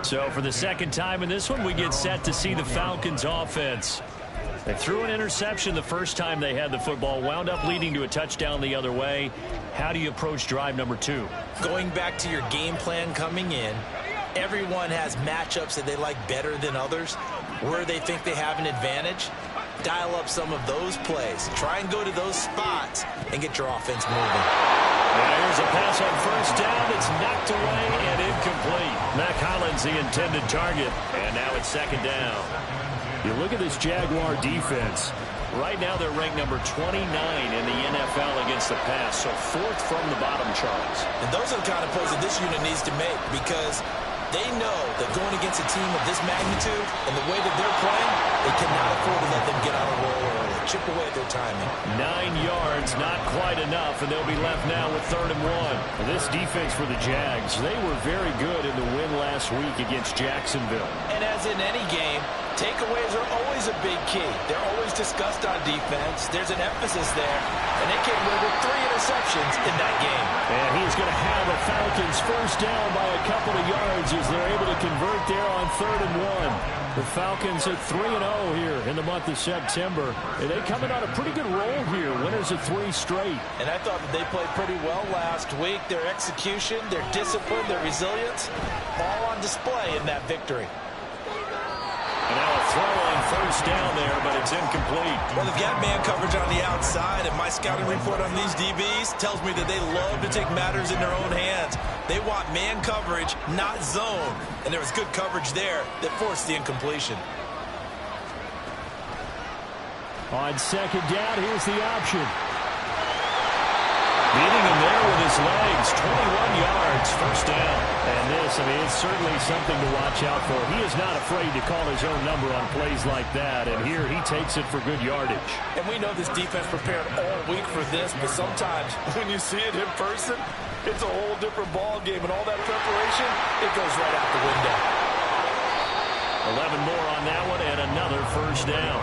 So for the second time in this one, we get set to see the Falcons offense. They threw an interception the first time they had the football, wound up leading to a touchdown the other way. How do you approach drive number 2? Going back to your game plan coming in, everyone has matchups that they like better than others. Where they think they have an advantage, dial up some of those plays. Try and go to those spots and get your offense moving. Now here's a pass on first down. It's knocked away and incomplete. Mac Hollins, the intended target. And now it's second down. You look at this Jaguar defense. Right now they're ranked number 29 in the NFL against the pass. So 4th from the bottom, Charles. And those are the kind of plays that this unit needs to make, because they know that going against a team of this magnitude and the way that they're playing, they cannot afford to let them get on a roll early. Chip away at their timing. 9 yards, not quite enough, and they'll be left now with 3rd and 1. This defense for the Jags, they were very good in the win last week against Jacksonville. And as in any game, takeaways are always a big key. They're always discussed on defense. There's an emphasis there, and they came away with 3 interceptions in that game. And he's going to have a Falcons first down by a couple of yards as they're able to convert there on 3rd and 1. The Falcons are 3-0 here in the month of September. And they coming on a pretty good roll here. Winners of 3 straight. And I thought that they played pretty well last week. Their execution, their discipline, their resilience, all on display in that victory. And now a throw on first down there, but it's incomplete. Well, they've got man coverage on the outside, and my scouting report on these DBs tells me that they love to take matters in their own hands. They want man coverage, not zone. And there was good coverage there that forced the incompletion. On second down, here's the option. Beating him there with his legs, 21 yards, first down. And this, I mean, it's certainly something to watch out for. He is not afraid to call his own number on plays like that, and here he takes it for good yardage. And we know this defense prepared all week for this, but sometimes when you see it in person, it's a whole different ball game, and all that preparation, it goes right out the window. 11 more on that one, and another first down.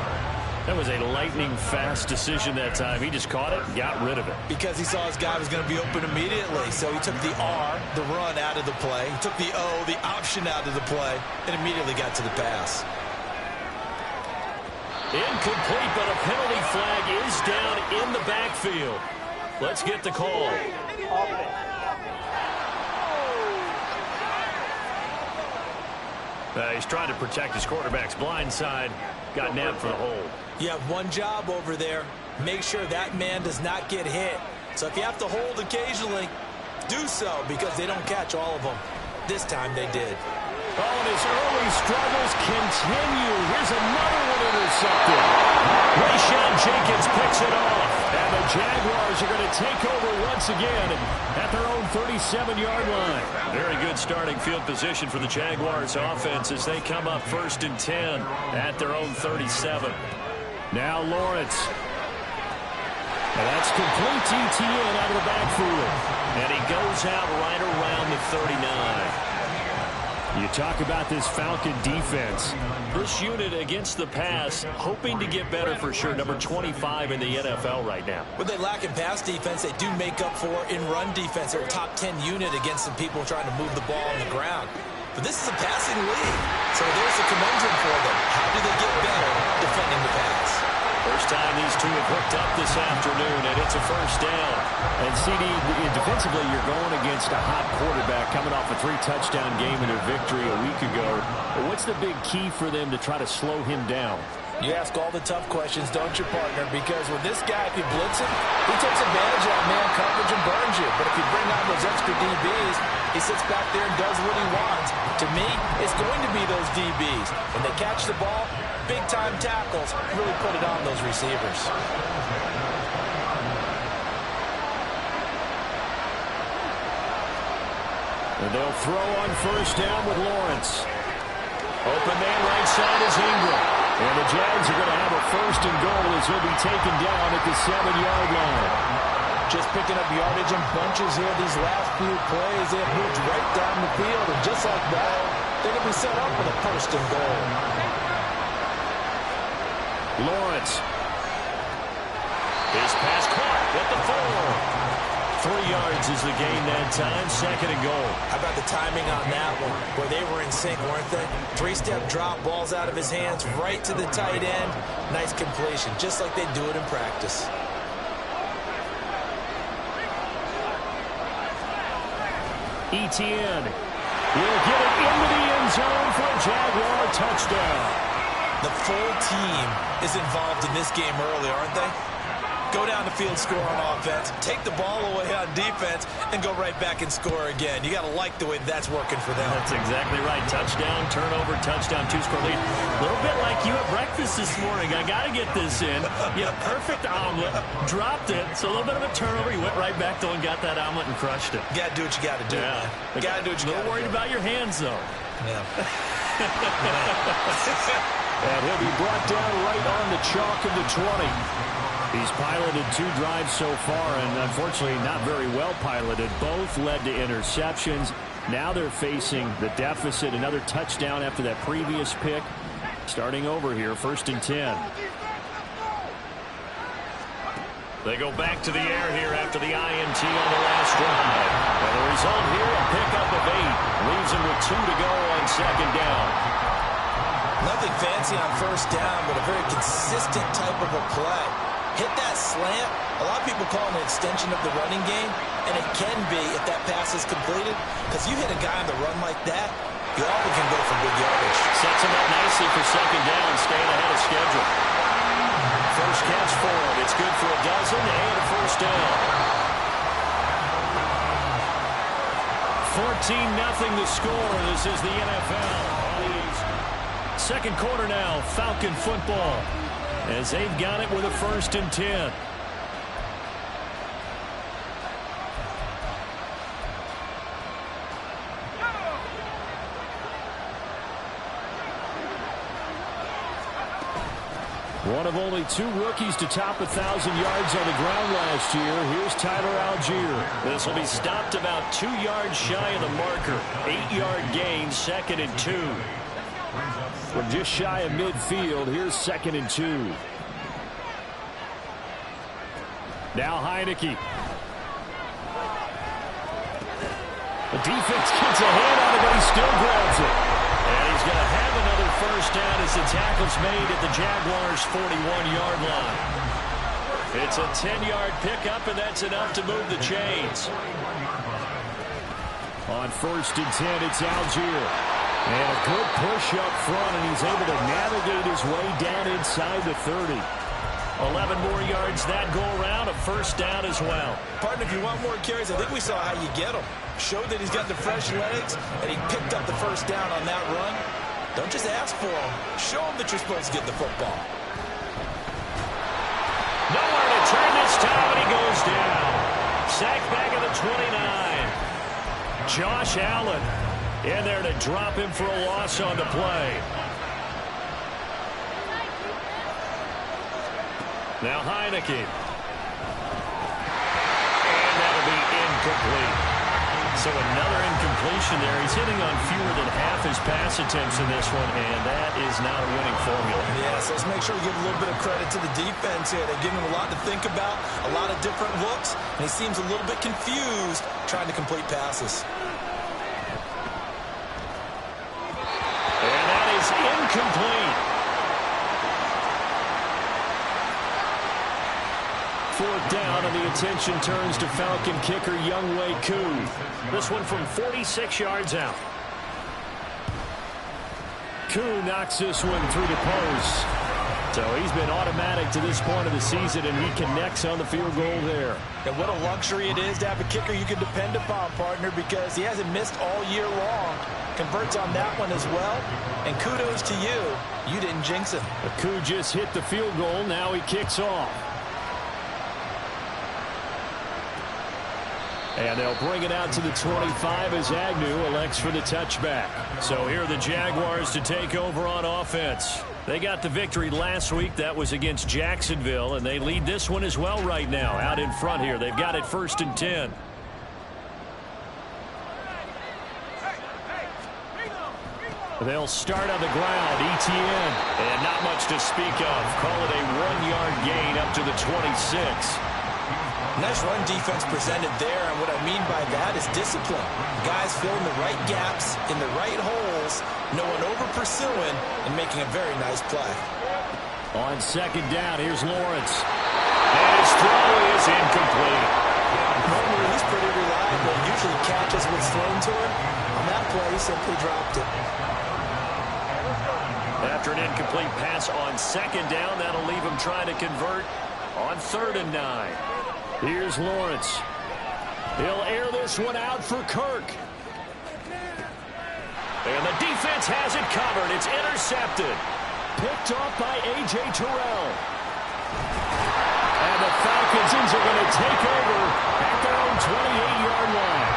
That was a lightning-fast decision that time. He just caught it and got rid of it. Because he saw his guy was going to be open immediately. So he took the R, the run, out of the play. He took the O, the option, out of the play, and immediately got to the pass. Incomplete, but a penalty flag is down in the backfield. Let's get the call. He's trying to protect his quarterback's blind side. Got nabbed for the hold. You have one job over there. Make sure that man does not get hit. So if you have to hold occasionally, do so, because they don't catch all of them. This time they did. Oh, and his early struggles continue. Here's another one intercepted. Rashawn Jenkins picks it off. And the Jaguars are going to take over once again at their own 37-yard line. Very good starting field position for the Jaguars offense as they come up 1st and 10 at their own 37. Now Lawrence. And that's complete TTN out of the backfield. And he goes out right around the 39. You talk about this Falcon defense. This unit against the pass, hoping to get better for sure. Number 25 in the NFL right now. What they lack in pass defense, they do make up for in run defense. They're a top 10 unit against some people trying to move the ball on the ground. But this is a passing league, so there's a conundrum for them. How do they get better defending the pass? First time these two have hooked up this afternoon, and it's a first down. And CD, defensively, you're going against a hot quarterback coming off a 3-touchdown game in their victory a week ago. But what's the big key for them to try to slow him down? You ask all the tough questions, don't you, partner? Because with this guy, if you blitz him, he takes advantage of man coverage and burns you. But if you bring on those extra DBs, he sits back there and does what he wants. To me, it's going to be those DBs. When they catch the ball, big-time tackles really put it on those receivers. And they'll throw on first down with Lawrence. Open man right side is Ingram. And the Jags are going to have a 1st and goal as he'll be taken down at the 7-yard line. Just picking up yardage in bunches here these last few plays. They have moved right down the field, and just like that, they're going to be set up with a 1st and goal. Lawrence. His pass caught at the 4. 3 yards is the gain that time. 2nd and goal. How about the timing on that one, where they were in sync, weren't they? 3-step drop, balls out of his hands, right to the tight end. Nice completion, just like they do it in practice. Etienne will get it into the end zone for a Jaguar touchdown. The full team is involved in this game early, aren't they? Go down the field, score on offense, take the ball away on defense, and go right back and score again. You got to like the way that's working for them. That's exactly right. Touchdown, turnover, touchdown, 2-score lead. A little bit like you at breakfast this morning. I got to get this in. You had a perfect omelet, dropped it, so a little bit of a turnover. You went right back, though, and got that omelet and crushed it. You got to do what you got to do, man. You got to do what you got to do. A little worried about your hands, though. Yeah. And he'll be brought down right on the chalk of the 20. He's piloted 2 drives so far, and unfortunately not very well piloted. Both led to interceptions. Now they're facing the deficit. Another touchdown after that previous pick. Starting over here, 1st and 10. They go back to the air here after the INT on the last drive. And the result here, a pickup of 8. Leaves him with 2 to go on 2nd down. Nothing fancy on 1st down, but a very consistent type of a play. Hit that slant. A lot of people call it an extension of the running game, and it can be if that pass is completed, because you hit a guy on the run like that, you often can go for big yardage. Sets him up nicely for 2nd down, staying ahead of schedule. First catch for him. It's good for a dozen and a 1st down. 14-0 the score. This is the NFL. 2nd quarter now, Falcon football, as they've got it with a 1st and 10. One of only 2 rookies to top 1,000 yards on the ground last year. Here's Tyler Algier. This will be stopped about 2 yards shy of the marker. 8-yard gain, 2nd and 2. From just shy of midfield, here's 2nd and 2. Now Heineke. The defense gets a hand on it, but he still grabs it. And he's going to have another 1st down as the tackle's made at the Jaguars' 41-yard line. It's a 10-yard pickup, and that's enough to move the chains. On 1st and 10, it's Algier. And a good push up front, and he's able to navigate his way down inside the 30. 11 more yards that go around, a 1st down as well. Partner, if you want more carries, I think we saw how you get them. Showed that he's got the fresh legs, and he picked up the 1st down on that run. Don't just ask for them. Show them that you're supposed to get the football. Nowhere to turn this time, and he goes down. Sacked back at the 29. Josh Allen in there to drop him for a loss on the play. Now Heineke. And that'll be incomplete. So another incompletion there. He's hitting on fewer than half his pass attempts in this one, and that is not a winning formula. Yeah, so let's make sure we give a little bit of credit to the defense here. They've given him a lot to think about, a lot of different looks, and he seems a little bit confused trying to complete passes. And that is incomplete. 4th down, and the attention turns to Falcon kicker Younghoe Koo. This one from 46 yards out. Koo knocks this one through the post. So he's been automatic to this point of the season, and he connects on the field goal there. And what a luxury it is to have a kicker you can depend upon, partner, because he hasn't missed all year long. Converts on that one as well. And kudos to you. You didn't jinx him. Koo just hit the field goal. Now he kicks off. And they'll bring it out to the 25 as Agnew elects for the touchback. So here are the Jaguars to take over on offense. They got the victory last week. That was against Jacksonville, and they lead this one as well right now. Out in front here, they've got it 1st and 10. They'll start on the ground. Etienne. And not much to speak of. Call it a 1-yard gain up to the 26. Nice run defense presented there, and what I mean by that is discipline. Guys filling the right gaps in the right holes, no one over-pursuing, and making a very nice play. On second down, here's Lawrence. And his throw is incomplete. Normally, he's pretty reliable. Usually catches what's thrown to him. On that play, he simply dropped it. After an incomplete pass on second down, that'll leave him trying to convert on 3rd and 9. Here's Lawrence. He'll air this one out for Kirk. And the defense has it covered. It's intercepted. Picked off by A.J. Terrell. And the Falcons are going to take over at their own 28-yard line.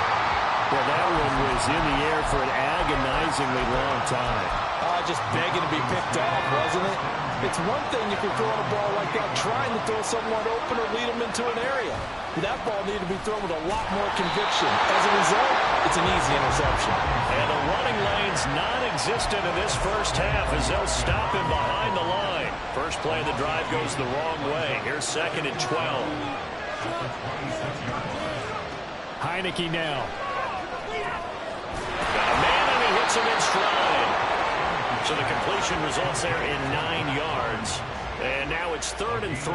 Well, that one was in the air for an agonizingly long time. Just begging to be picked off, wasn't it? It's one thing if you're throwing a ball like that, trying to throw someone open or lead them into an area. That ball needed to be thrown with a lot more conviction. As a result, it's an easy interception. And the running lane's non-existent in this first half as they'll stop him behind the line. First play of the drive goes the wrong way. Here's 2nd and 12. Heineke now. Got a man and he hits him in stride. So the completion results there in 9 yards. And now it's 3rd and 3.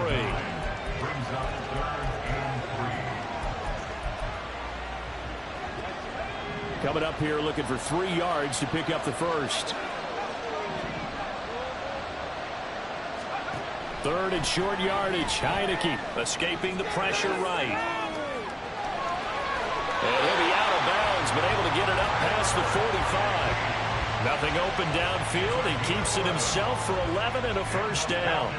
Coming up here looking for 3 yards to pick up the first. 3rd and short yardage. Heineke escaping the pressure right. And he'll be out of bounds, but able to get it up past the 45. Nothing open downfield. He keeps it himself for 11 and a first down.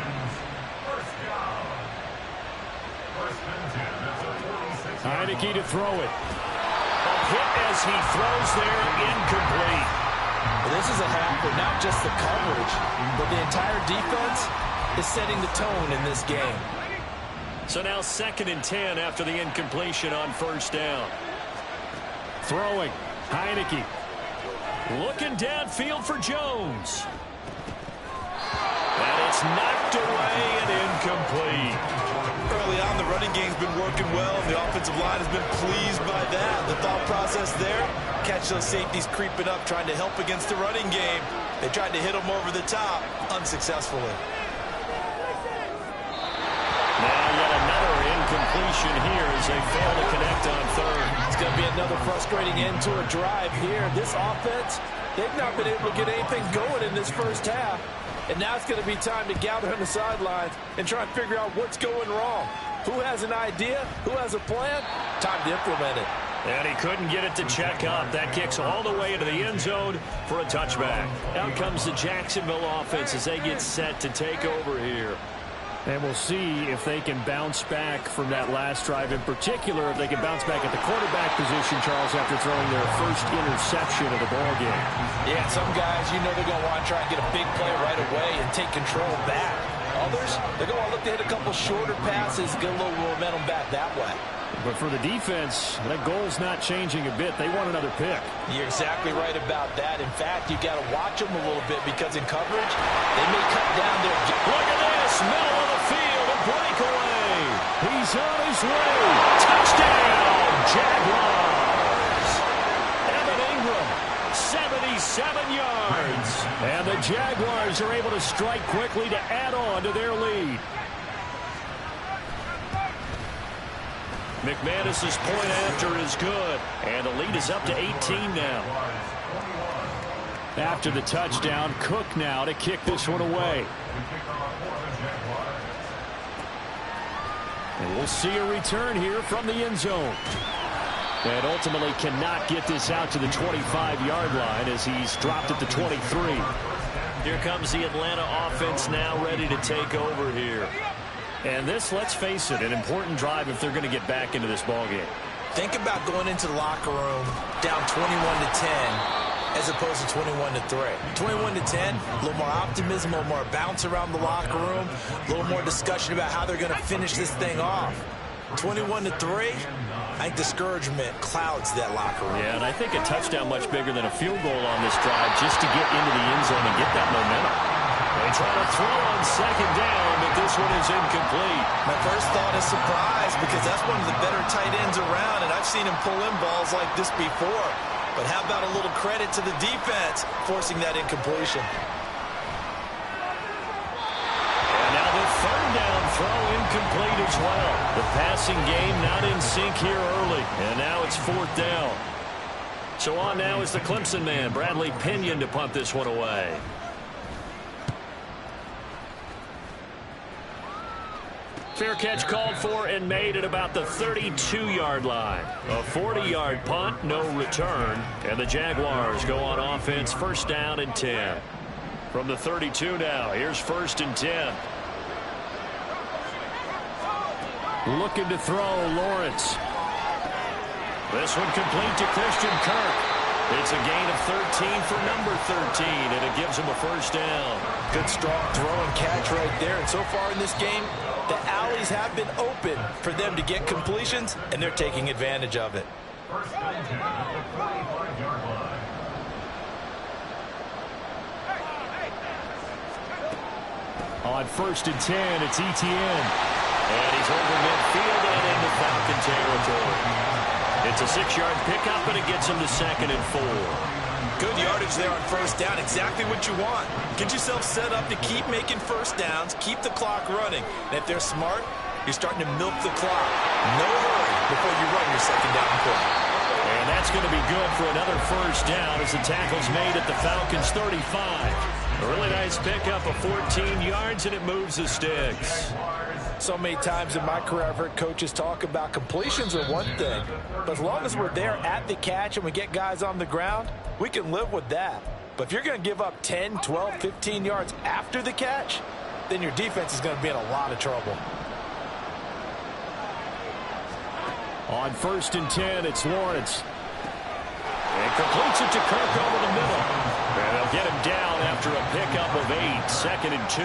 Heineke to throw it. A hit as he throws there, incomplete. Well, this is a half where not just the coverage, but the entire defense is setting the tone in this game. So now 2nd and 10 after the incompletion on first down. Throwing. Heineke. Looking downfield for Jones. And it's knocked away and incomplete. Early on, the running game's been working well, and the offensive line has been pleased by that. The thought process there, catch those safeties creeping up, trying to help against the running game. They tried to hit them over the top, unsuccessfully. Now yet another incompletion here as they fail to connect on 3rd. It's going to be another frustrating end to a drive here. This offense, they've not been able to get anything going in this first half. And now it's going to be time to gather on the sidelines and try and figure out what's going wrong. Who has an idea? Who has a plan? Time to implement it. And he couldn't get it to check up. That kicks all the way into the end zone for a touchback. Out comes the Jacksonville offense as they get set to take over here. And we'll see if they can bounce back from that last drive. In particular, if they can bounce back at the quarterback position, Charles, after throwing their first interception of the ballgame. Yeah, some guys, you know they're going to want to try and get a big play right away and take control back. Others, they're going to want to look to hit a couple shorter passes, get a little momentum back that way. But for the defense, that goal's not changing a bit. They want another pick. You're exactly right about that. In fact, you got to watch them a little bit because in coverage, they may cut down their... Look at this, middle of the field, a breakaway. He's on his way. Touchdown, Jaguars. Evan Ingram, 77 yards. And the Jaguars are able to strike quickly to add on to their lead. McManus's point after is good, and the lead is up to 18 now. After the touchdown, Cook now to kick this one away. And we'll see a return here from the end zone. And ultimately cannot get this out to the 25-yard line as he's dropped at the 23. Here comes the Atlanta offense now ready to take over here. And this, let's face it, an important drive if they're going to get back into this ballgame. Think about going into the locker room down 21-10 as opposed to 21-3. 21-10, a little more optimism, a little more bounce around the locker room, a little more discussion about how they're going to finish this thing off. 21-3, I think discouragement clouds that locker room. Yeah, and I think a touchdown much bigger than a field goal on this drive just to get into the end zone and get that momentum. They try to throw on second down, but this one is incomplete. My first thought is surprise because that's one of the better tight ends around, and I've seen him pull in balls like this before. But how about a little credit to the defense forcing that incompletion? And now the third down throw incomplete as well. The passing game not in sync here early, and now it's fourth down. So on now is the Clemson man, Bradley Pinion, to punt this one away. Fair catch called for and made at about the 32-yard line. A 40-yard punt, no return. And the Jaguars go on offense, first down and 10. From the 32 now, here's first and 10. Looking to throw, Lawrence. This one complete to Christian Kirk. It's a gain of 13 for number 13, and it gives him a first down. Good strong throw and catch right there. And so far in this game, the alleys have been open for them to get completions, and they're taking advantage of it. On first and 10, it's Etienne. And he's over midfield and into Falcon territory. It's a 6-yard pickup, and it gets him to second and 4. Good yardage there on first down. Exactly what you want. Get yourself set up to keep making first downs, keep the clock running. And if they're smart, you're starting to milk the clock. No hurry before you run your second down play. And that's going to be good for another first down as the tackle's made at the Falcons' 35. A really nice pickup of 14 yards, and it moves the sticks. So many times in my career, I've heard coaches talk about completions are one thing, but as long as we're there at the catch and we get guys on the ground, we can live with that. But if you're going to give up 10, 12, 15 yards after the catch, then your defense is going to be in a lot of trouble. On first and 10, it's Lawrence. And completes it to Kirk over the middle. And they'll get him down after a pickup of 8, second and 2.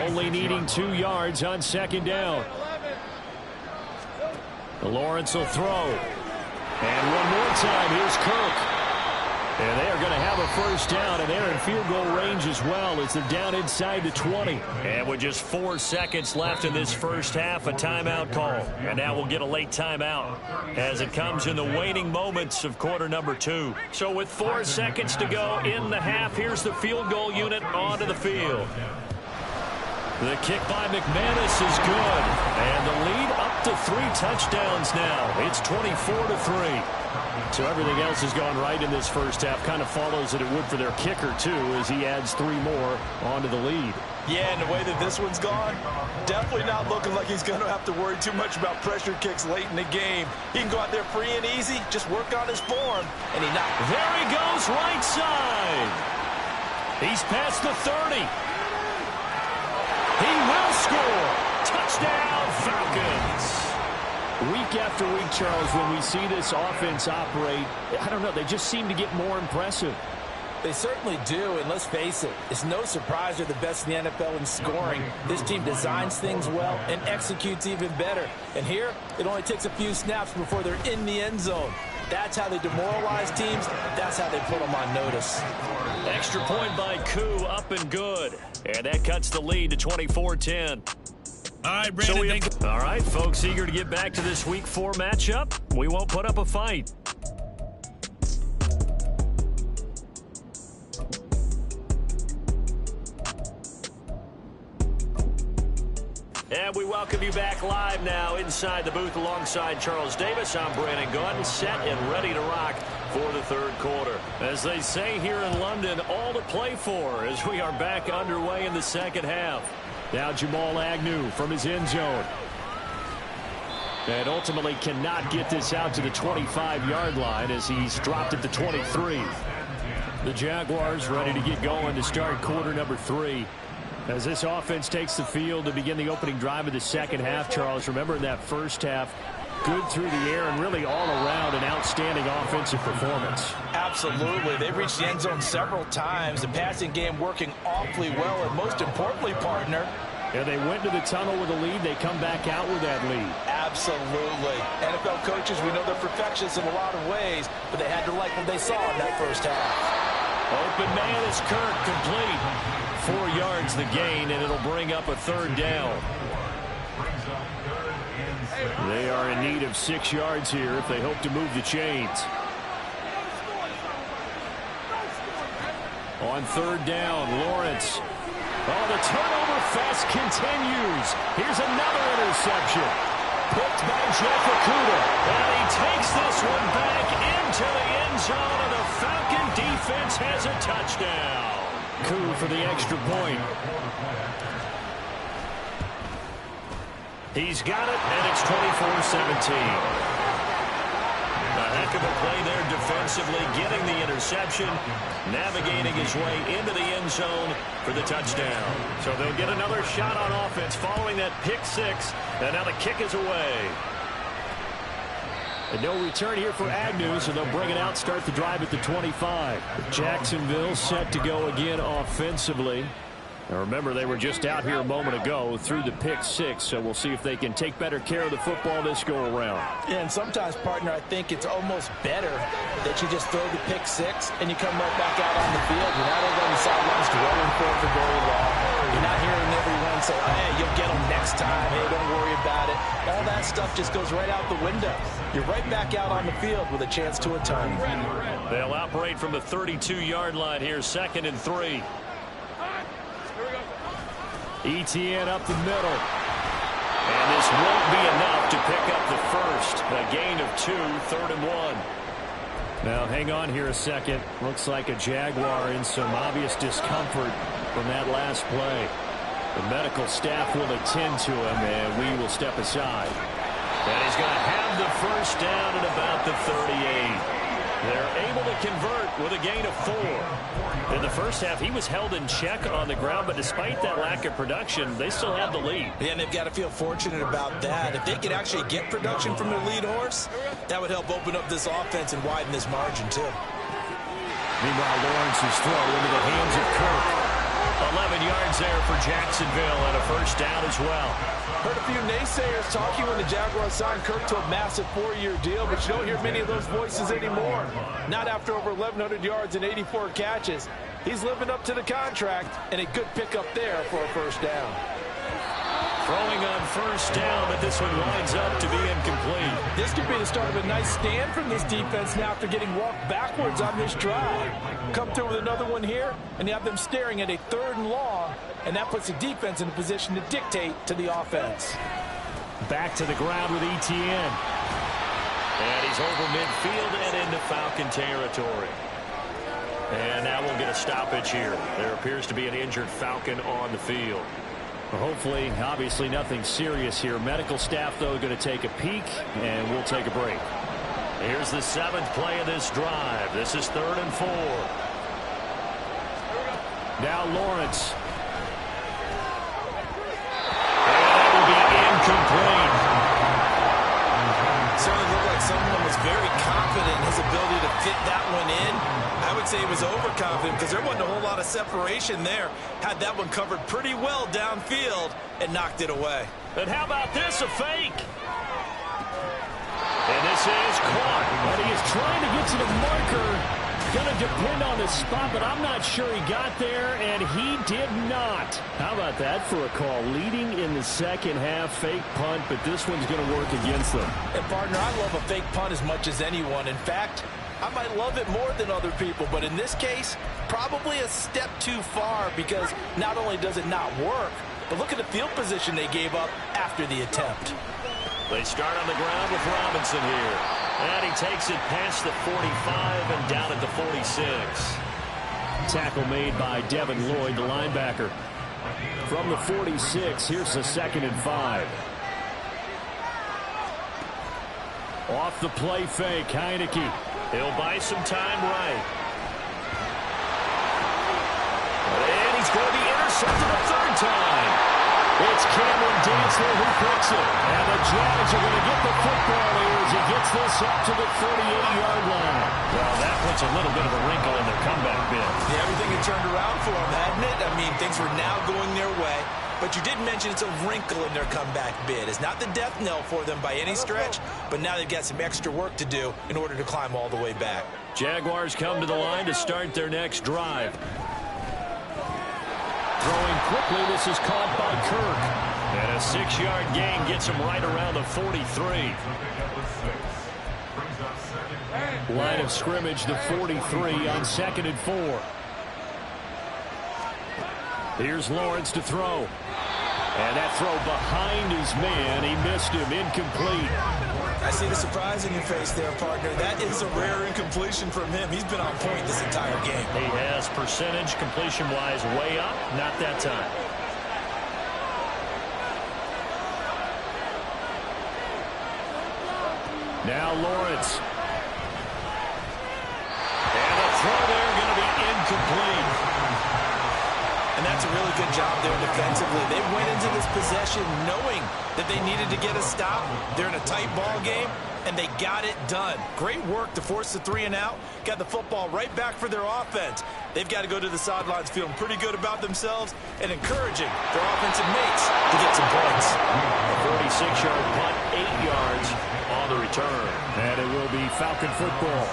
Only needing 2 yards on second down. Lawrence will throw. And one more time, here's Kirk. And they are going to have a first down, and they're in field goal range as well as they're down inside the 20. And with just 4 seconds left in this first half, a timeout call. And now we'll get a late timeout as it comes in the waning moments of quarter number 2. So with 4 seconds to go in the half, here's the field goal unit onto the field. The kick by McManus is good. And the lead up to 3 touchdowns now. It's 24-3. So everything else has gone right in this first half. Kind of follows that it would for their kicker, too, as he adds 3 more onto the lead. Yeah, and the way that this one's gone, definitely not looking like he's going to have to worry too much about pressure kicks late in the game. He can go out there free and easy, just work on his form, and he knocked. There he goes, right side. He's past the 30. He will score. Touchdown, Falcons. Week after week, Charles, when we see this offense operate, I don't know, they just seem to get more impressive. They certainly do, and let's face it, it's no surprise they're the best in the NFL in scoring. This team designs things well and executes even better. And here, it only takes a few snaps before they're in the end zone. That's how they demoralize teams. That's how they put them on notice. Extra point by Koo, up and good. And that cuts the lead to 24-10. All right, Brandon. All right, folks, eager to get back to this Week 4 matchup. We won't put up a fight. And we welcome you back live now inside the booth alongside Charles Davis. I'm Brandon Gaudin, set and ready to rock for the third quarter. As they say here in London, all to play for as we are back underway in the second half. Now Jamal Agnew from his end zone. And ultimately cannot get this out to the 25-yard line as he's dropped at the 23. The Jaguars ready to get going to start quarter number 3. As this offense takes the field to begin the opening drive of the second half, Charles, remember in that first half, good through the air and really all around an outstanding offensive performance. Absolutely. They've reached the end zone several times. The passing game working awfully well. And most importantly, partner, And they went to the tunnel with a lead. They come back out with that lead. Absolutely. NFL coaches, we know they're perfectionists in a lot of ways, but they had to like what they saw in that first half. Open man is Kirk, complete. 4 yards the gain, and it'll bring up a third down. They are in need of 6 yards here if they hope to move the chains. On third down, Lawrence. Oh, the turnover fest continues. Here's another interception. Picked by Jeff Okudah. And he takes this one back into the end zone, and the Falcon defense has a touchdown. Coup for the extra point. He's got it, and it's 24-17. A heck of a play there defensively, getting the interception, navigating his way into the end zone for the touchdown. So they'll get another shot on offense following that pick six, and now the kick is away. And no return here for Agnew, so they'll bring it out, start the drive at the 25. Jacksonville set to go again offensively. Now remember, they were just out here a moment ago through the pick six, so we'll see if they can take better care of the football this go-around. Yeah, and sometimes, partner, I think it's almost better that you just throw the pick six and you come right back out on the field. You're not over on the sidelines dwelling for very long. You're not hearing everyone say, oh, hey, you'll get them next time. Hey, don't worry about it. All that stuff just goes right out the window. You're right back out on the field with a chance to atone. They'll operate from the 32-yard line here, 2nd and 3. ETN up the middle. And this won't be enough to pick up the first. A gain of 2, 3rd and 1. Now, hang on here a second. Looks like a Jaguar in some obvious discomfort from that last play. The medical staff will attend to him, and we will step aside. And he's going to have the first down at about the 38. They're able to convert with a gain of 4. In the first half, he was held in check on the ground, but despite that lack of production, they still have the lead. Yeah, and they've got to feel fortunate about that. If they could actually get production from their lead horse, that would help open up this offense and widen this margin, too. Meanwhile, Lawrence's throw into the hands of Kirk. 11 yards there for Jacksonville, and a first down as well. Heard a few naysayers talking when the Jaguars signed Kirk to a massive 4-year deal, but you don't hear many of those voices anymore. Not after over 1,100 yards and 84 catches. He's living up to the contract, and a good pickup there for a first down. Throwing on first down, but this one winds up to be incomplete. This could be the start of a nice stand from this defense now after getting walked backwards on this drive. Come through with another one here, and you have them staring at a 3rd and long, and that puts the defense in a position to dictate to the offense. Back to the ground with ETN. And he's over midfield and into Falcon territory. And now we'll get a stoppage here. There appears to be an injured Falcon on the field. Well, hopefully, obviously nothing serious here. Medical staff, though, going to take a peek, and we'll take a break. Here's the 7th play of this drive. This is 3rd and 4. Now Lawrence. And that will be incomplete. Certainly looked like someone was very confident in his ability to fit that one in. I would say he was overconfident because there wasn't a whole lot of separation there. Had that one covered pretty well downfield and knocked it away. And how about this, a fake? And this is caught. But he is trying to get to the marker. Going to depend on the spot, but I'm not sure he got there, and he did not. How about that for a call? Leading in the second half, fake punt, but this one's going to work against them. And, partner, I love a fake punt as much as anyone. In fact, I might love it more than other people, but in this case, probably a step too far because not only does it not work, but look at the field position they gave up after the attempt. They start on the ground with Robinson here. And he takes it past the 45 and down at the 46. Tackle made by Devin Lloyd, the linebacker. From the 46, here's the 2nd and 5. Off the play fake, Heineke. He'll buy some time right. And he's going to be intercepted a 3rd time. It's Cameron Dantzler who picks it. And the Jags are going to get the football here as he gets this up to the 48-yard line. Well, that puts a little bit of a wrinkle in their comeback bid. Yeah, everything had turned around for them, hadn't it? I mean, things were now going their way. but you did mention it's a wrinkle in their comeback bid. It's not the death knell for them by any stretch, but now they've got some extra work to do in order to climb all the way back. Jaguars come to the line to start their next drive. Throwing quickly, this is caught by Kirk. And a 6-yard gain gets him right around the 43. Line of scrimmage, the 43 on 2nd and 4. Here's Lawrence to throw. And that throw behind his man. He missed him. Incomplete. I see the surprise in your face there, partner. That is a rare incompletion from him. He's been on point this entire game. He has percentage completion-wise way up. Not that time. Now Lawrence. And the throw there going to be incomplete. And that's a really good job there defensively. They went into this possession knowing that they needed to get a stop. They're in a tight ball game, and they got it done. Great work to force the 3 and out. Got the football right back for their offense. They've got to go to the sidelines feeling pretty good about themselves and encouraging their offensive mates to get some points. A 46-yard punt, 8 yards on the return. And it will be Falcon football.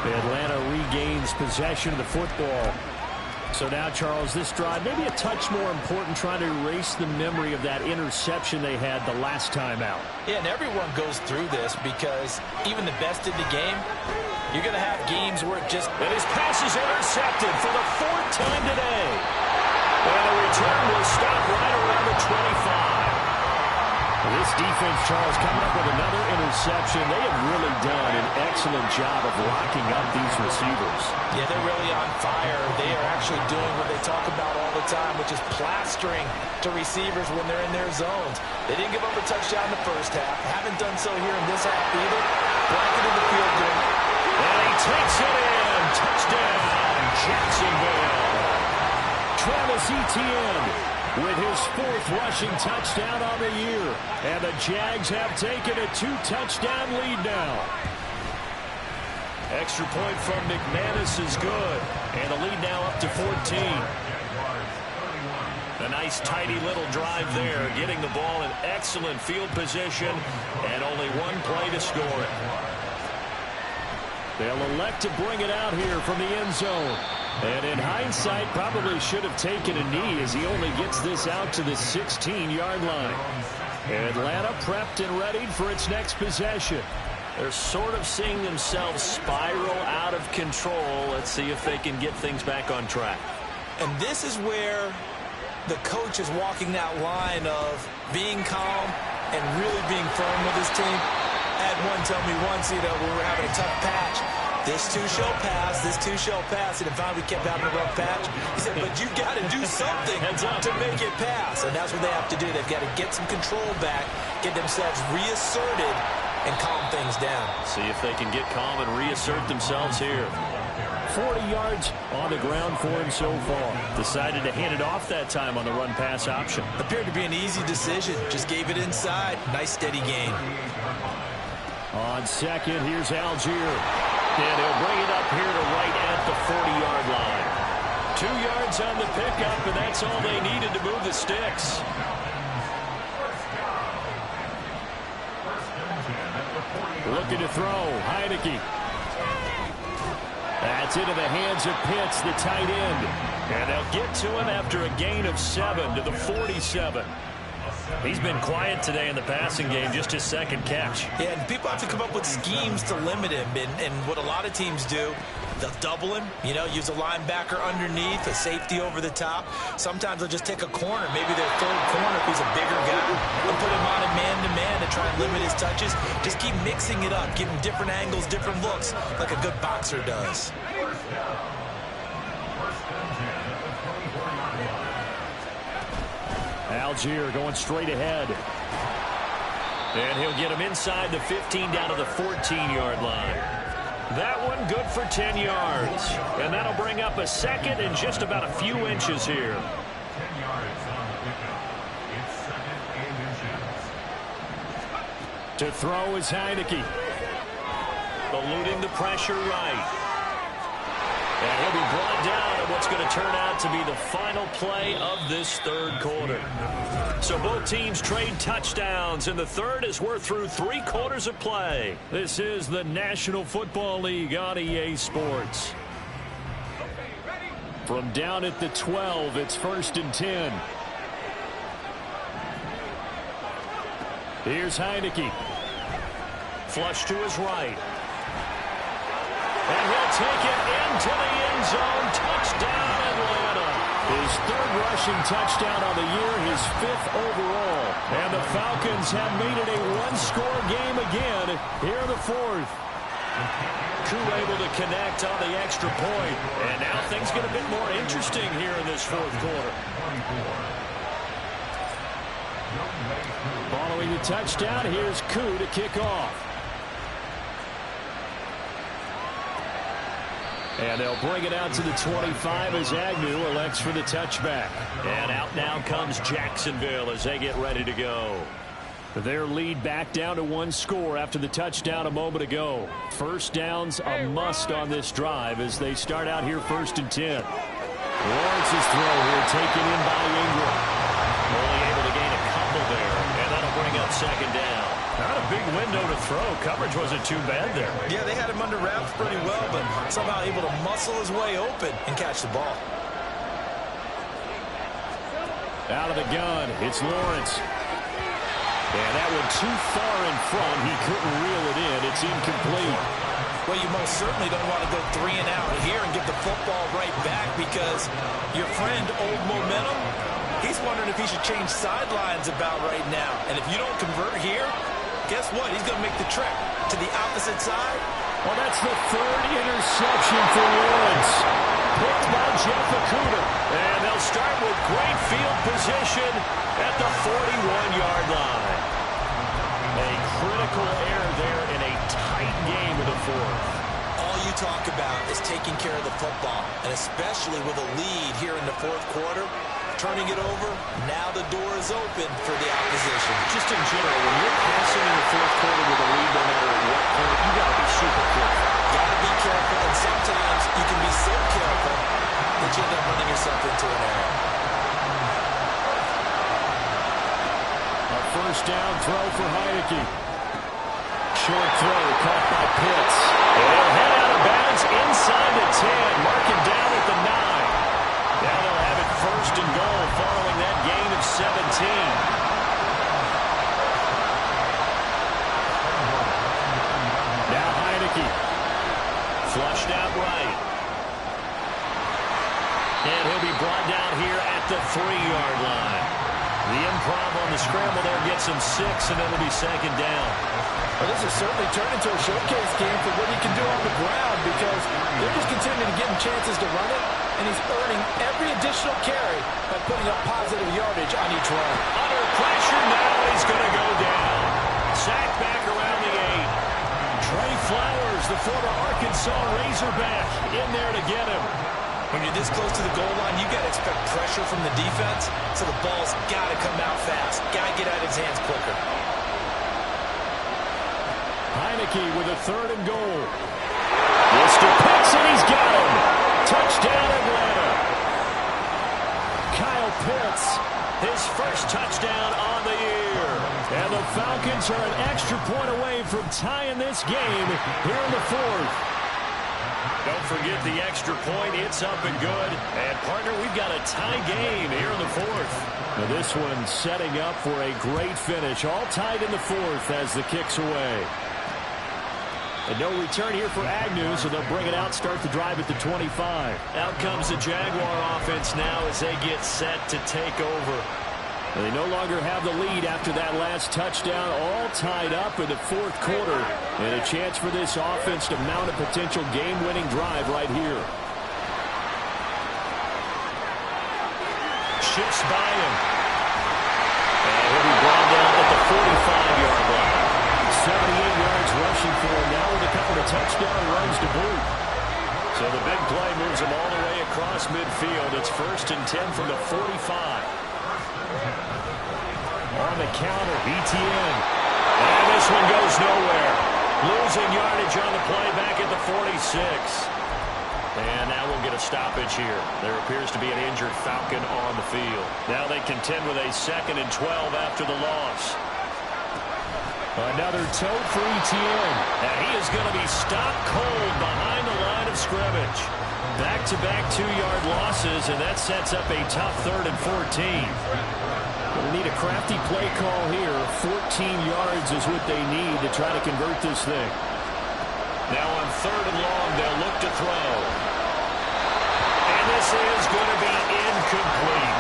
Atlanta regains possession of the football. So now, Charles, this drive maybe a touch more important, trying to erase the memory of that interception they had the last time out. Yeah, and everyone goes through this because even the best in the game, you're going to have games where it just... And his pass is intercepted for the 4th time today. And the return will stop right around the 25. This defense, Charles, coming up with another interception. They have really done an excellent job of locking up these receivers. Yeah, they're really on fire. They are actually doing what they talk about all the time, which is plastering to receivers when they're in their zones. They didn't give up a touchdown in the first half. Haven't done so here in this half either. Blanketed the field goal. And he takes it in. Touchdown, Jacksonville. Travis Etienne with his 4th rushing touchdown on the year. And the Jags have taken a 2-touchdown lead now. Extra point from McManus is good. And the lead now up to 14. A nice, tidy little drive there, getting the ball in excellent field position, and only one play to score it. They'll elect to bring it out here from the end zone. And in hindsight, probably should have taken a knee as he only gets this out to the 16-yard line. Atlanta prepped and readied for its next possession. They're sort of seeing themselves spiral out of control. Let's see if they can get things back on track. And this is where the coach is walking that line of being calm and really being firm with his team. I had one tell me once, we were having a tough patch. This too shall pass, this too shall pass. And if finally we kept having a rough patch, he said, but you got to do something to make it pass. And that's what they have to do. They've got to get some control back, get themselves reasserted, and calm things down. See if they can get calm and reassert themselves here. 40 yards on the ground for him so far. Decided to hand it off that time on the run-pass option. Appeared to be an easy decision. Just gave it inside. Nice, steady gain. On 2nd, here's Algier. And he'll bring it up here to right at the 40-yard line. 2 yards on the pickup, and that's all they needed to move the sticks. Looking to throw. Heineke. That's into the hands of Pitts, the tight end. And they'll get to him after a gain of 7 to the 47. He's been quiet today in the passing game, just his 2nd catch. Yeah, and people have to come up with schemes to limit him. And what a lot of teams do, they'll double him, use a linebacker underneath, a safety over the top. Sometimes they'll just take a corner, maybe their 3rd corner if he's a bigger guy, and put him on a man-to-man to try and limit his touches. Just keep mixing it up, give him different angles, different looks, like a good boxer does. Algier going straight ahead. And he'll get him inside the 15 down to the 14-yard line. That one good for 10 yards. And that'll bring up a 2nd and just about a few inches here. To throw is Heineke. Eluding the pressure right. And he'll be brought down at what's going to turn out to be the final play of this third quarter. So both teams trade touchdowns, and the third as we're through 3 quarters of play. This is the National Football League on EA Sports. From down at the 12, it's 1st and 10. Here's Heineke. Flush to his right. And he'll take it into the end zone. Touchdown, Atlanta. His 3rd rushing touchdown on the year, his 5th overall. And the Falcons have made it a 1-score game again here in the 4th. Koo able to connect on the extra point. And now things get a bit more interesting here in this 4th quarter. Following the touchdown, here's Koo to kick off. And they'll bring it out to the 25 as Agnew elects for the touchback. And out now comes Jacksonville as they get ready to go. Their lead back down to 1 score after the touchdown a moment ago. First down's a must on this drive as they start out here 1st and 10. Lawrence's throw here taken in by Ingram. Only able to gain a couple there, and that'll bring up 2nd down. Not a big window to throw. Coverage wasn't too bad there. Yeah, they had him under wraps pretty well, but somehow able to muscle his way open and catch the ball. Out of the gun, it's Lawrence. And that one too far in front. He couldn't reel it in. It's incomplete. Well, you most certainly don't want to go 3 and out here and give the football right back because your friend, Old Momentum, he's wondering if he should change sidelines about right now. And if you don't convert here, guess what? He's going to make the trek to the opposite side. Well, that's the 3rd interception for Lawrence. Picked by Jeff Okudah. And they'll start with great field position at the 41-yard line. A critical error there in a tight game in the 4th. All you talk about is taking care of the football, and especially with a lead here in the 4th quarter. Turning it over, now the door is open for the opposition. Just in general, when you're passing in the 4th quarter with a lead, no matter at what point, you got to be super careful. Got to be careful, and sometimes you can be so careful that you end up running yourself into an error. A 1st down throw for Heineke. Short throw caught by Pitts. And he'll head out of bounds inside the 10. Mark him down at the 9. Now they'll have it 1st and goal following that gain of 17. Now Heineke. Flushed out right. And he'll be brought down here at the 3-yard line. The improv on the scramble there gets him 6, and then it'll be 2nd down. Well, this has certainly turned into a showcase game for what he can do on the ground because they're just continuing to give him chances to run it, and he's earning every additional carry by putting up positive yardage on each run. Under pressure now, he's going to go down. Sacked back around the 8. Trey Flowers, the former Arkansas Razorback, in there to get him. When you're this close to the goal line, you got to expect pressure from the defense, so the ball's got to come out fast. Got to get out of his hands quicker. Heineke with a 3rd and goal. Mr. Pitts, and he's got him. Touchdown, Atlanta. Kyle Pitts, his 1st touchdown on the year. And the Falcons are an extra point away from tying this game here in the 4th. Don't forget the extra point. It's up and good. And, partner, we've got a tie game here in the 4th. Now this one setting up for a great finish. All tied in the 4th as the kick's away. And no return here for Agnew, so they'll bring it out, start the drive at the 25. Out comes the Jaguar offense now as they get set to take over. And they no longer have the lead after that last touchdown, all tied up in the 4th quarter. And a chance for this offense to mount a potential game-winning drive right here. Shifts by him. And he'll be brought down at the 45-yard line. 78 yards rushing for him now with a couple of touchdown runs to boot. So the big play moves him all the way across midfield. It's 1st and 10 from the 45. On the counter, ETN. And this one goes nowhere. Losing yardage on the play back at the 46. And now we'll get a stoppage here. There appears to be an injured Falcon on the field. Now they contend with a 2nd and 12 after the loss. Another tote for Etienne. And he is going to be stopped cold behind the line of scrimmage. Back-to-back 2-yard losses, and that sets up a tough 3rd and 14. They need a crafty play call here. 14 yards is what they need to try to convert this thing. Now on 3rd and long, they'll look to throw. And this is going to be incomplete.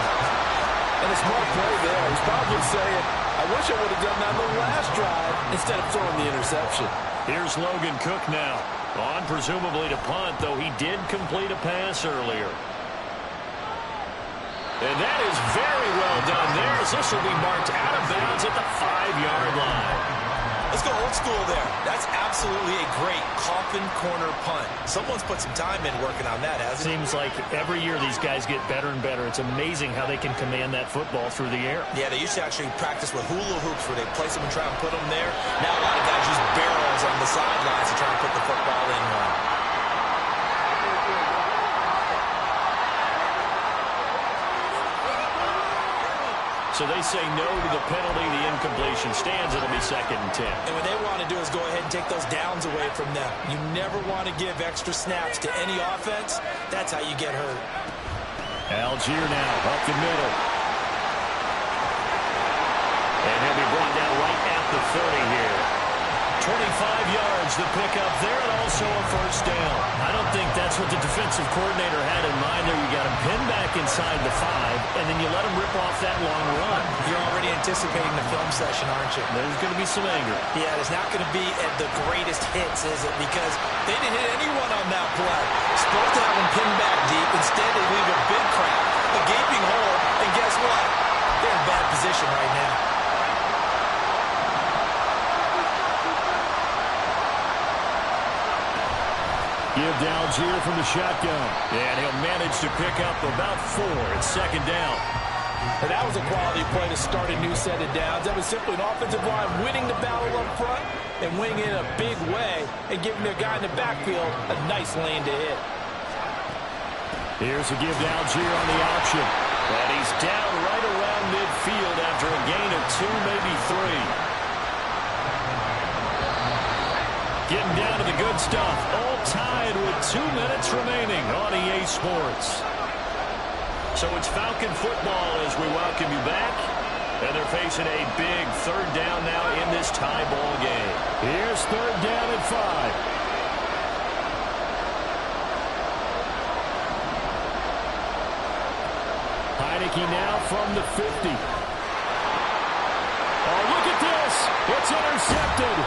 And a smart play there. He's probably saying, I wish I would have done that on the last drive instead of throwing the interception. Here's Logan Cook now. On presumably to punt, though he did complete a pass earlier. And that is very well done there, as this will be marked out of bounds at the 5-yard line. Let's go old school there. That's absolutely a great coffin corner punt. Someone's put some time in working on that, hasn't it? Seems like every year these guys get better and better. It's amazing how they can command that football through the air. Yeah, they used to actually practice with hula hoops where they place them and try and put them there. Now a lot of guys use barrels on the sidelines to try and put the football in one. So they say no to the penalty. The incompletion stands. It'll be 2nd and 10. And what they want to do is go ahead and take those downs away from them. You never want to give extra snaps to any offense. That's how you get hurt. Algier now up the middle. And he'll be brought down right at the 30 here. 25 yards to pick up there, and also a 1st down. I don't think that's what the defensive coordinator had in mind there. You got him pinned back inside the 5, and then you let him rip off that long run. You're already anticipating the film session, aren't you? There's going to be some anger. Yeah, it's not going to be at the greatest hits, is it? Because they didn't hit anyone on that play. Supposed to have him pinned back deep. Instead, they leave a big crack, a gaping hole, and guess what? They're in bad position right now. Give to Algier from the shotgun. And he'll manage to pick up about 4. It's 2nd down. And that was a quality play to start a new set of downs. That was simply an offensive line winning the battle up front and winning it in a big way and giving their guy in the backfield a nice lane to hit. Here's a give to Algier on the option. And he's down right around midfield after a gain of 2, maybe 3. Getting down to the good stuff. All tied with 2 minutes remaining on EA Sports. So it's Falcon football as we welcome you back. And they're facing a big 3rd down now in this tie ball game. Here's 3rd down and 5. Heineke now from the 50. Oh, look at this. It's intercepted.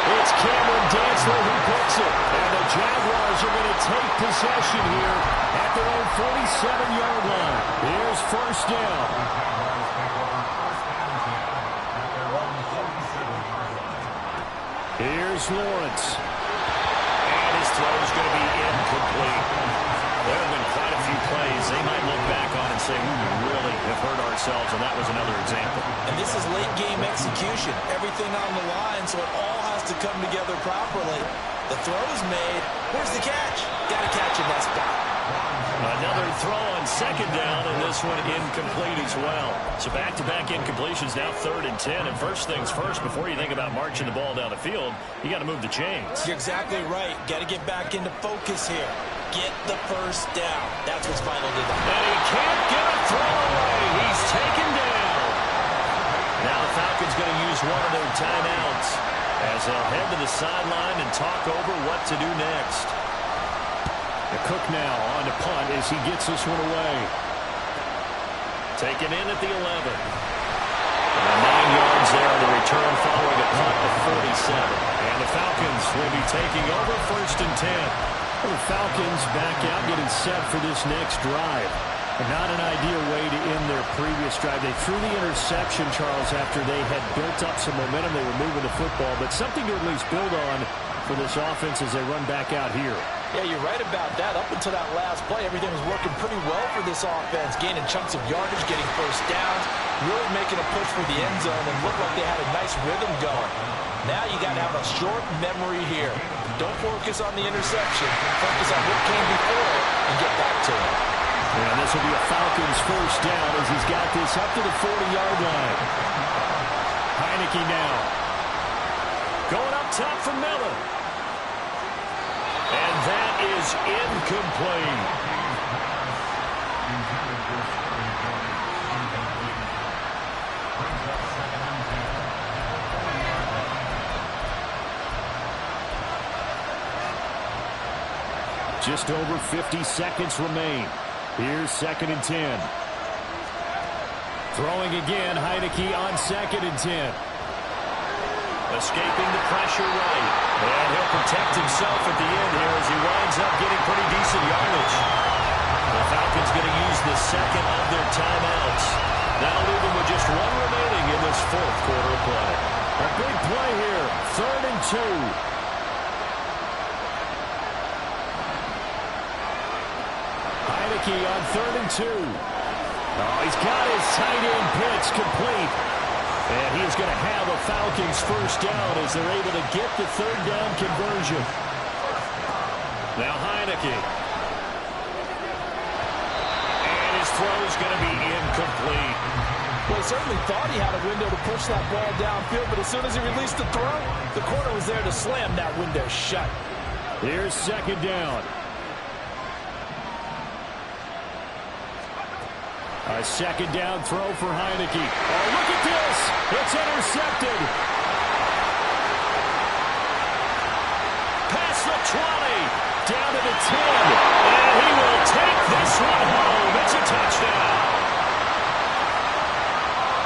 It's Cameron Dantzler who puts it. And the Jaguars are going to take possession here at their own 47-yard line. Here's 1st down. Here's Lawrence. And his throw is going to be incomplete. There have been quite a few plays they might look back on and say, we really have hurt ourselves, and that was another example. And this is late game execution. Everything on the line, so it all has to come together properly. The throw is made. Where's the catch? Got to catch in that spot. Another throw on 2nd down, and this one incomplete as well. So back-to-back incompletions, now 3rd and 10. And first things first, before you think about marching the ball down the field, you got to move the chains. You're exactly right. Got to get back into focus here. Get the 1st down. That's what's vital to them. And he can't get a throw away. He's taken down. Now the Falcons going to use one of their timeouts as they'll head to the sideline and talk over what to do next. Cook now on to punt as he gets this one away. Taken in at the 11. And 9 yards there on the return following a punt of 47. And the Falcons will be taking over 1st and 10. Well, the Falcons back out getting set for this next drive. Not an ideal way to end their previous drive. They threw the interception, Charles, after they had built up some momentum. They were moving the football, but something to at least build on for this offense as they run back out here. Yeah, you're right about that. Up until that last play, everything was working pretty well for this offense, gaining chunks of yardage, getting 1st downs, really making a push for the end zone, and looked like they had a nice rhythm going. Now you got to have a short memory here. Don't focus on the interception. Focus on what came will be a Falcons first down as he's got this up to the 40-yard line. Heineke now. Going up top for Miller. And that is incomplete. Just over 50 seconds remain. Here's 2nd and 10. Throwing again, Heineke on 2nd and 10. Escaping the pressure right. And he'll protect himself at the end here as he winds up getting pretty decent yardage. The Falcons going to use the second of their timeouts. That'll leave them with just one remaining in this fourth quarter of play. A big play here. 3rd and 2. On 3rd and 2. Oh, he's got his tight end pitch complete. And he's going to have a Falcons first down as they're able to get the 3rd down conversion. Now Heineke. And his throw's going to be incomplete. Well, he certainly thought he had a window to push that ball downfield, but as soon as he released the throw, the corner was there to slam that window shut. Here's 2nd down. A 2nd down throw for Heineke. Oh, look at this. It's intercepted. Past the 20. Down to the 10. And he will take this one home. It's a touchdown.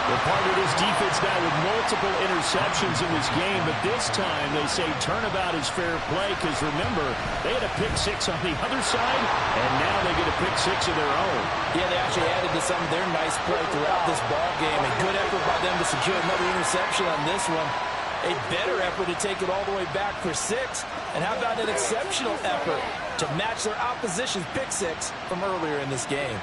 They're part of this defense now with multiple interceptions in this game, but this time they say turnabout is fair play because, remember, they had a pick 6 on the other side, and now they get a pick 6 of their own. Yeah, they actually added to some of their nice play throughout this ball game. A good effort by them to secure another interception on this one. A better effort to take it all the way back for 6. And how about an exceptional effort to match their opposition's pick 6 from earlier in this game?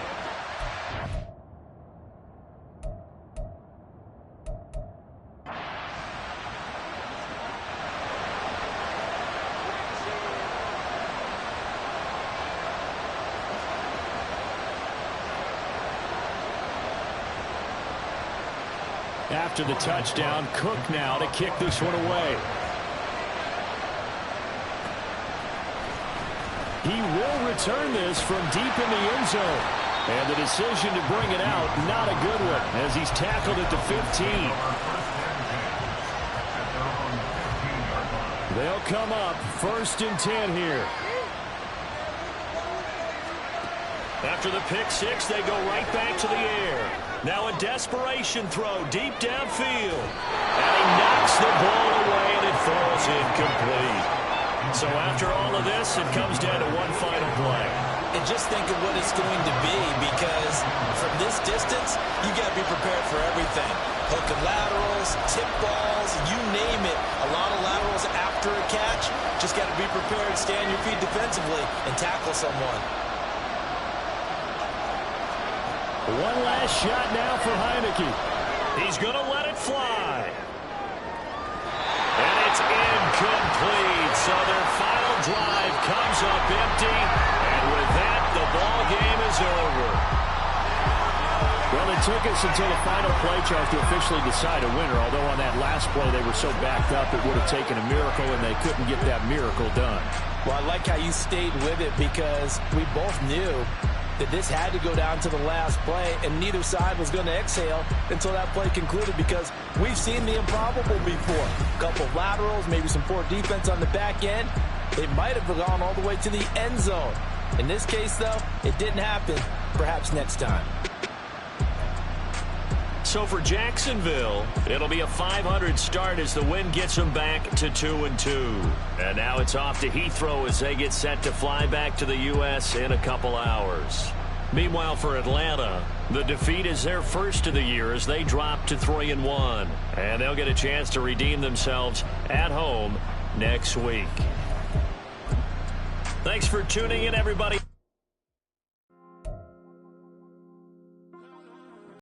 After the touchdown, Cook now to kick this one away. He will return this from deep in the end zone. And the decision to bring it out, not a good one, as he's tackled at the 15. They'll come up 1st and 10 here. After the pick 6, they go right back to the air. Now a desperation throw deep downfield. And he knocks the ball away, and it falls incomplete. So after all of this, it comes down to one final play. And just think of what it's going to be, because from this distance, you got to be prepared for everything. Hook and laterals, tip balls, you name it. A lot of laterals after a catch. Just got to be prepared, stay on your feet defensively, and tackle someone. One last shot now for Heineke. He's going to let it fly. And it's incomplete. So their final drive comes up empty. And with that, the ball game is over. Well, it took us until the final play chart to officially decide a winner. Although on that last play they were so backed up it would have taken a miracle, and they couldn't get that miracle done. Well, I like how you stayed with it, because we both knew that this had to go down to the last play, and neither side was going to exhale until that play concluded, because we've seen the improbable before. A couple of laterals, maybe some poor defense on the back end. They might have gone all the way to the end zone. In this case, though, it didn't happen. Perhaps next time. So for Jacksonville, it'll be a 500 start as the win gets them back to 2-2. And now it's off to Heathrow as they get set to fly back to the U.S. in a couple hours. Meanwhile, for Atlanta, the defeat is their first of the year as they drop to 3-1. And they'll get a chance to redeem themselves at home next week. Thanks for tuning in, everybody.